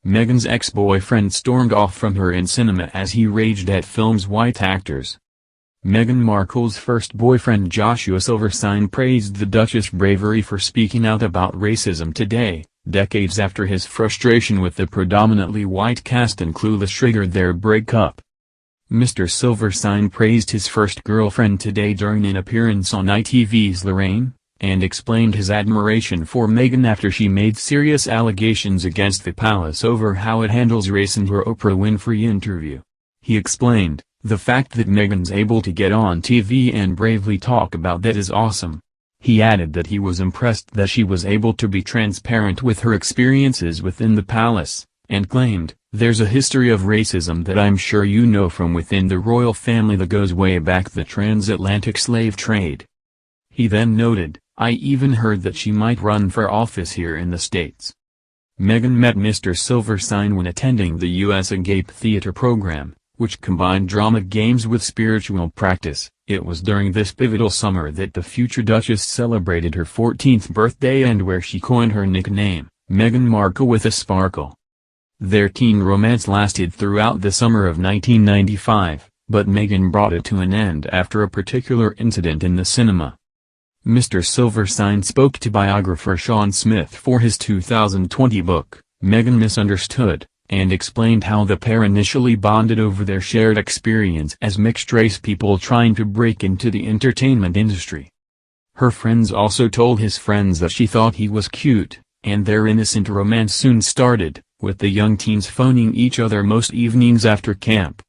Meghan's ex-boyfriend stormed off from her in cinema as he raged at film's white actors. Meghan Markle's first boyfriend Joshua Silverstein praised the Duchess' bravery for speaking out about racism today, decades after his frustration with the predominantly white cast in Clueless triggered their breakup. Mr. Silverstein praised his first girlfriend today during an appearance on ITV's Lorraine, and explained his admiration for Meghan after she made serious allegations against the palace over how it handles race in her Oprah Winfrey interview. He explained, "The fact that Meghan's able to get on TV and bravely talk about that is awesome." He added that he was impressed that she was able to be transparent with her experiences within the palace, and claimed, "There's a history of racism that I'm sure you know from within the royal family that goes way back the transatlantic slave trade." He then noted, "I even heard that she might run for office here in the States." Meghan met Mr. Silverstein when attending the U.S. Agape Theater program, which combined drama games with spiritual practice. It was during this pivotal summer that the future Duchess celebrated her 14th birthday and where she coined her nickname, Meghan Markle with a sparkle. Their teen romance lasted throughout the summer of 1995, but Meghan brought it to an end after a particular incident in the cinema. Mr. Silverstein spoke to biographer Sean Smith for his 2020 book, Meghan Misunderstood, and explained how the pair initially bonded over their shared experience as mixed-race people trying to break into the entertainment industry. Her friends also told his friends that she thought he was cute, and their innocent romance soon started, with the young teens phoning each other most evenings after camp.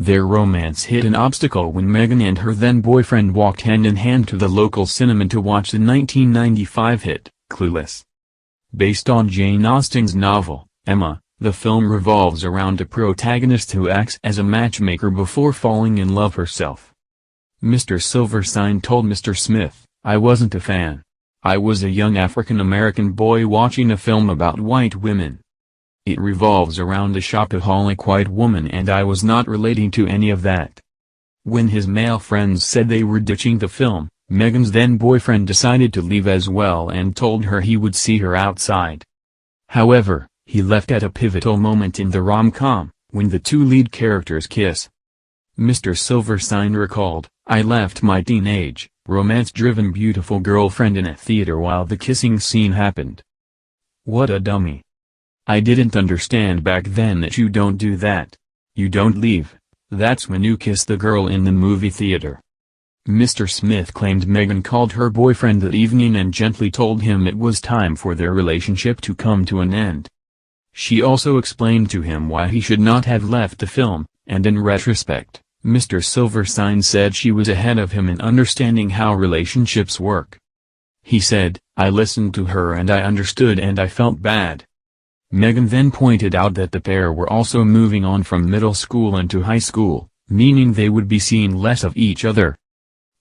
Their romance hit an obstacle when Meghan and her then-boyfriend walked hand-in-hand to the local cinema to watch the 1995 hit, Clueless. Based on Jane Austen's novel, Emma, the film revolves around a protagonist who acts as a matchmaker before falling in love herself. Mr. Silverstein told Mr. Smith, "I wasn't a fan. I was a young African-American boy watching a film about white women. It revolves around a shopaholic white woman and I was not relating to any of that." When his male friends said they were ditching the film, Meghan's then-boyfriend decided to leave as well and told her he would see her outside. However, he left at a pivotal moment in the rom-com, when the two lead characters kiss. Mr. Silverstein recalled, "I left my teenage, romance-driven beautiful girlfriend in a theater while the kissing scene happened. What a dummy. I didn't understand back then that you don't do that. You don't leave. That's when you kiss the girl in the movie theater." Mr. Smith claimed Meghan called her boyfriend that evening and gently told him it was time for their relationship to come to an end. She also explained to him why he should not have left the film, and in retrospect, Mr. Silverstein said she was ahead of him in understanding how relationships work. He said, "I listened to her and I understood and I felt bad." Meghan then pointed out that the pair were also moving on from middle school into high school, meaning they would be seeing less of each other.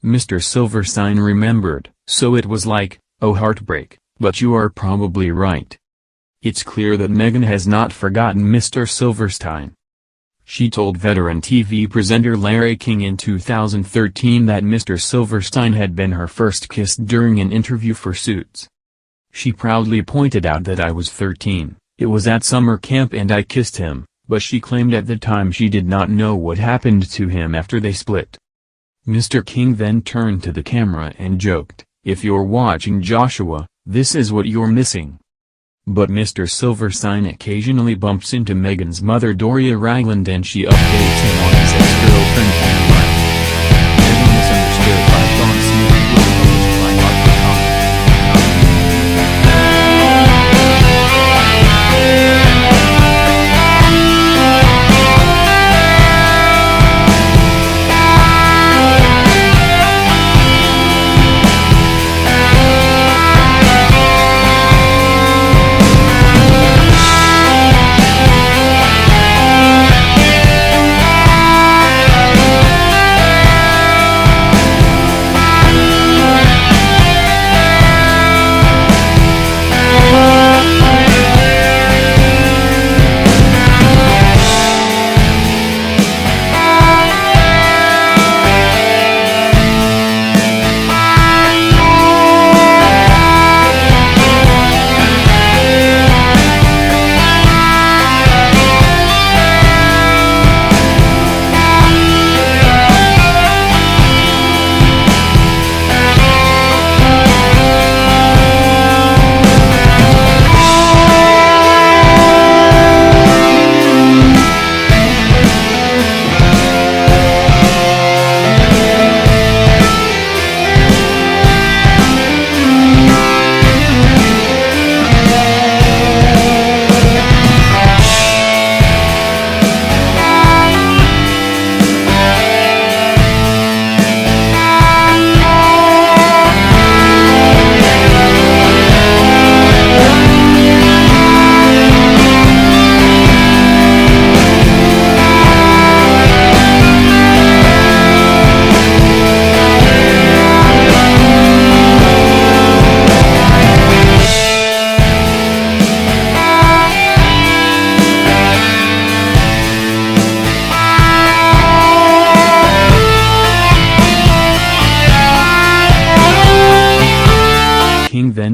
Mr. Silverstein remembered, "So it was like, oh heartbreak, but you are probably right." It's clear that Meghan has not forgotten Mr. Silverstein. She told veteran TV presenter Larry King in 2013 that Mr. Silverstein had been her first kiss during an interview for Suits. She proudly pointed out that "I was 13, it was at summer camp and I kissed him," but she claimed at the time she did not know what happened to him after they split. Mr. King then turned to the camera and joked, "If you're watching Joshua, this is what you're missing." But Mr. Silverstein occasionally bumps into Meghan's mother Doria Ragland and she updates him on his ex-girlfriend Meghan. Meghan Misunderstood by Sean Smith was published by HarperCollins.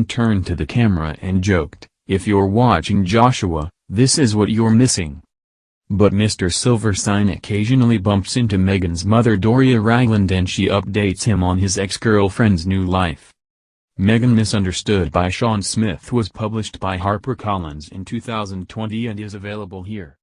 then turned to the camera and joked, "If you're watching Joshua, this is what you're missing." But Mr. Silverstein occasionally bumps into Meghan's mother Doria Ragland and she updates him on his ex-girlfriend's new life. Meghan Misunderstood by Sean Smith was published by HarperCollins in 2020 and is available here.